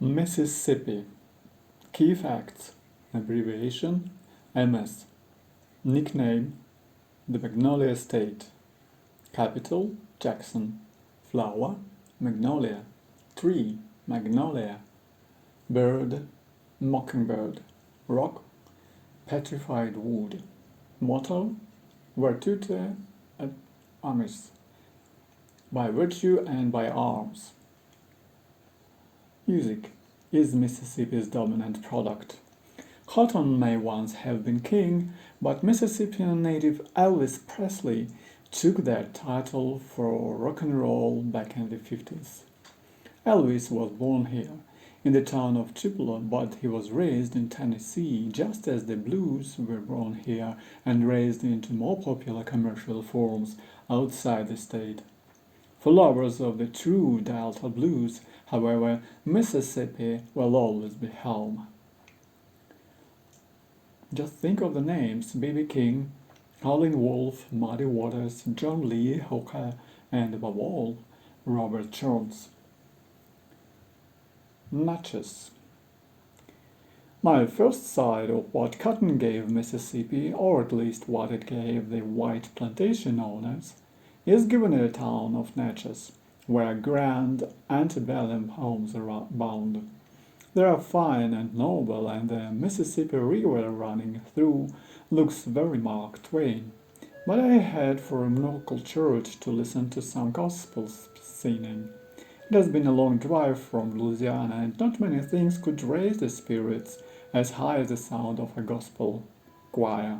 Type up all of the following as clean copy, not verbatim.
Mississippi. Key facts. Abbreviation MS. Nickname the Magnolia State. Capital Jackson. Flower Magnolia. Tree Magnolia. Bird Mockingbird. Rock Petrified wood. Motto Virtute et armis. By virtue and by arms. Music is Mississippi's dominant product. Cotton may once have been king, but Mississippian native Elvis Presley took that title for rock and roll back in the 50s. Elvis was born here, in the town of Tupelo, but he was raised in Tennessee, just as the blues were born here and raised into more popular commercial forms outside the state. For lovers of the true Delta blues, however, Mississippi will always be home. Just think of the names B.B. King, Howlin' Wolf, Muddy Waters, John Lee Hooker, and above all, Robert Jones. Natchez. My first sight of what cotton gave Mississippi, or at least what it gave the white plantation owners, is given in the town of Natchez, where grand antebellum homes abound. They are fine and noble, and the Mississippi River running through looks very Mark Twain. But I head for a local church to listen to some gospel singing. It has been a long drive from Louisiana, and not many things could raise the spirits as high as the sound of a gospel choir.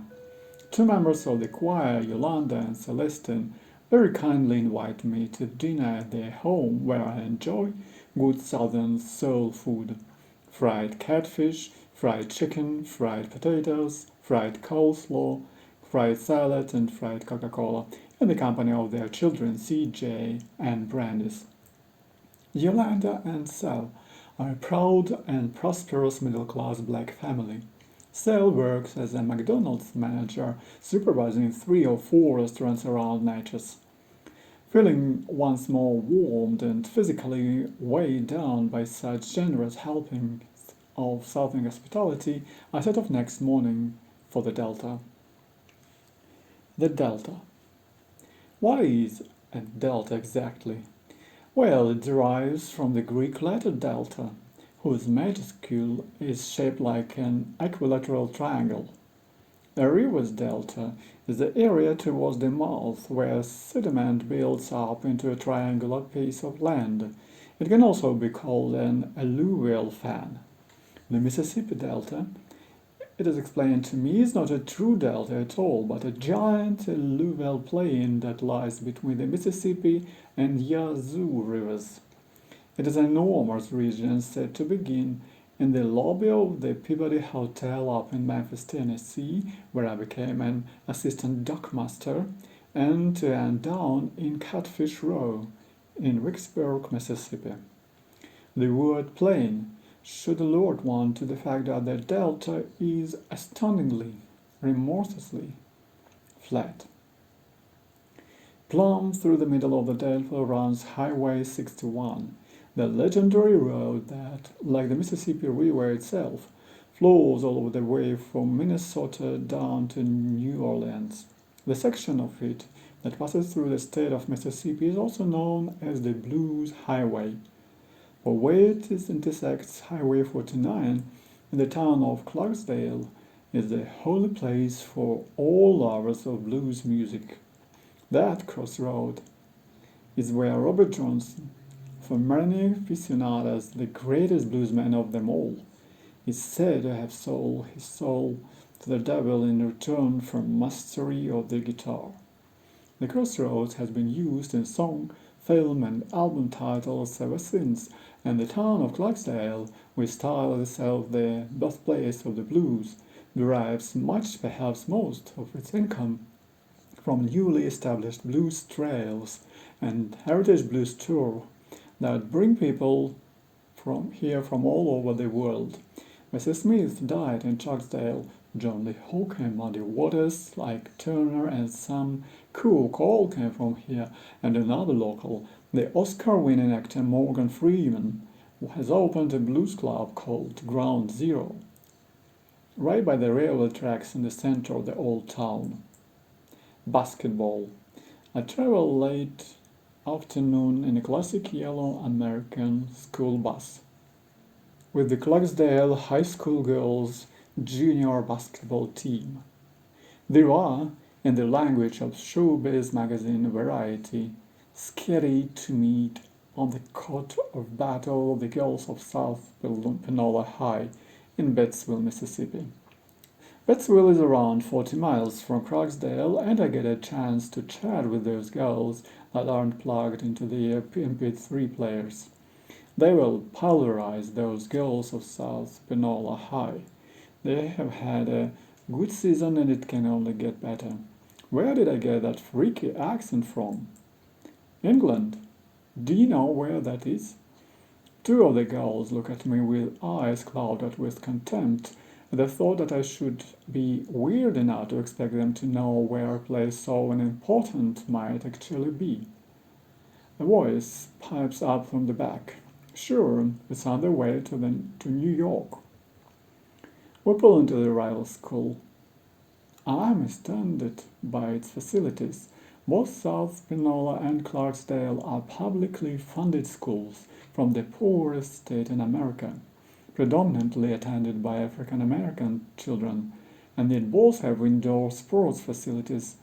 Two members of the choir, Yolanda and Celestine, very kindly invite me to dinner at their home, where I enjoy good southern soul food: fried catfish, fried chicken, fried potatoes, fried coleslaw, fried salad, and fried Coca-Cola, in the company of their children CJ and Brandis. Yolanda and Sal are a proud and prosperous middle-class black family. Sal works as a McDonald's manager, supervising 3 or 4 restaurants around Natchez. Feeling once more warmed and physically weighed down by such generous helpings of Southern hospitality, I set off next morning for the Delta. The Delta. What is a delta exactly? Well, it derives from the Greek letter delta, whose majuscule is shaped like an equilateral triangle. A river's delta is the area towards the mouth where sediment builds up into a triangular piece of land. It can also be called an alluvial fan. The Mississippi Delta, it is explained to me, is not a true delta at all, but a giant alluvial plain that lies between the Mississippi and Yazoo rivers. It is an enormous region said to begin in the lobby of the Peabody Hotel up in Memphis, Tennessee, where I became an assistant dockmaster, and to end down in Catfish Row in Vicksburg, Mississippi. The word plain should alert one to the fact that the delta is astoundingly, remorselessly flat. Plumb through the middle of the delta runs Highway 61, the legendary road that, like the Mississippi River itself, flows all over the way from Minnesota down to New Orleans. The section of it that passes through the state of Mississippi is also known as the Blues Highway. For where it intersects Highway 49 in the town of Clarksdale is the holy place for all lovers of blues music. That crossroad is where Robert Johnson, for many aficionados the greatest bluesman of them all, is said to have sold his soul to the devil in return for mastery of the guitar. The crossroads has been used in song, film, and album titles ever since, and the town of Clarksdale, which styles itself the birthplace of the blues, derives much, perhaps most, of its income from newly established blues trails and heritage blues tour that bring people from all over the world. Mrs. Smith died in Clarksdale. John Lee Hooker and Muddy Waters, like Turner and Sam Cooke, all came from here, and another local, the Oscar-winning actor Morgan Freeman, has opened a blues club called Ground Zero, right by the railway tracks in the center of the old town. Basketball. I travel late afternoon in a classic yellow American school bus with the Clarksdale High School girls junior basketball team. There are, in the language of showbiz magazine Variety, scary to meet on the court of battle the girls of South Panola High in Bettsville, Mississippi. Bettsville is around 40 miles from Clarksdale, and I get a chance to chat with those girls that aren't plugged into the MP3 players. They will polarize those girls of South Panola High. They have had a good season and it can only get better. Where did I get that freaky accent from? England. Do you know where that is? Two of the girls look at me with eyes clouded with contempt at the thought that I should be weird enough to expect them to know where a place so unimportant might actually be. A voice pipes up from the back. Sure, it's on the way to New York. We pull into the rival school. I'm astounded by its facilities. Both South Panola and Clarksdale are publicly funded schools from the poorest state in America, predominantly attended by African American children, and yet both have indoor sports facilities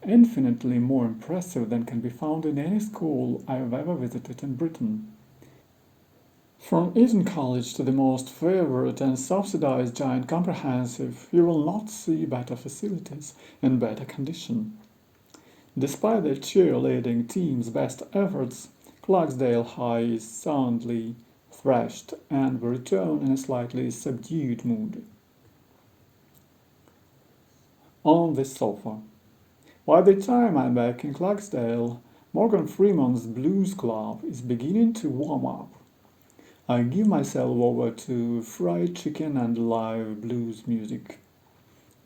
infinitely more impressive than can be found in any school I have ever visited in Britain. From Eton College to the most favored and subsidized giant comprehensive, you will not see better facilities in better condition. Despite the cheerleading team's best efforts, Clarksdale High is soundly thrashed and will return in a slightly subdued mood. On the sofa. By the time I'm back in Clarksdale, Morgan Freeman's Blues Club is beginning to warm up. I give myself over to fried chicken and live blues music.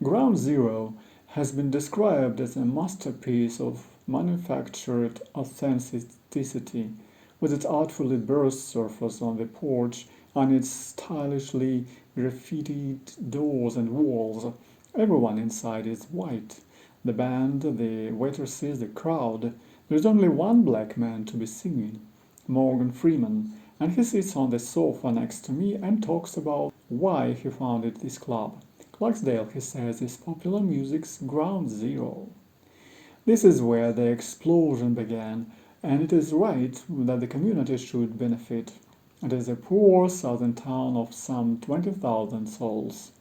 Ground Zero has been described as a masterpiece of manufactured authenticity, with its artfully burst surface on the porch and its stylishly graffitied doors and walls. Everyone inside is white. The band, the waitresses, the crowd. There's only one black man to be singing, Morgan Freeman, and he sits on the sofa next to me and talks about why he founded this club. Clarksdale, he says, is popular music's ground zero. This is where the explosion began, and it is right that the community should benefit. It is a poor southern town of some 20,000 souls.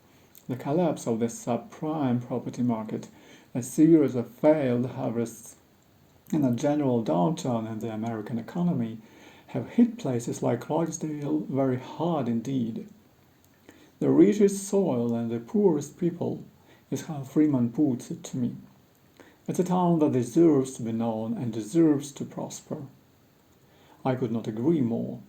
The collapse of the subprime property market, a series of failed harvests, and a general downturn in the American economy have hit places like Clarksdale very hard indeed. The richest soil and the poorest people is how Freeman puts it to me. It's a town that deserves to be known and deserves to prosper. I could not agree more.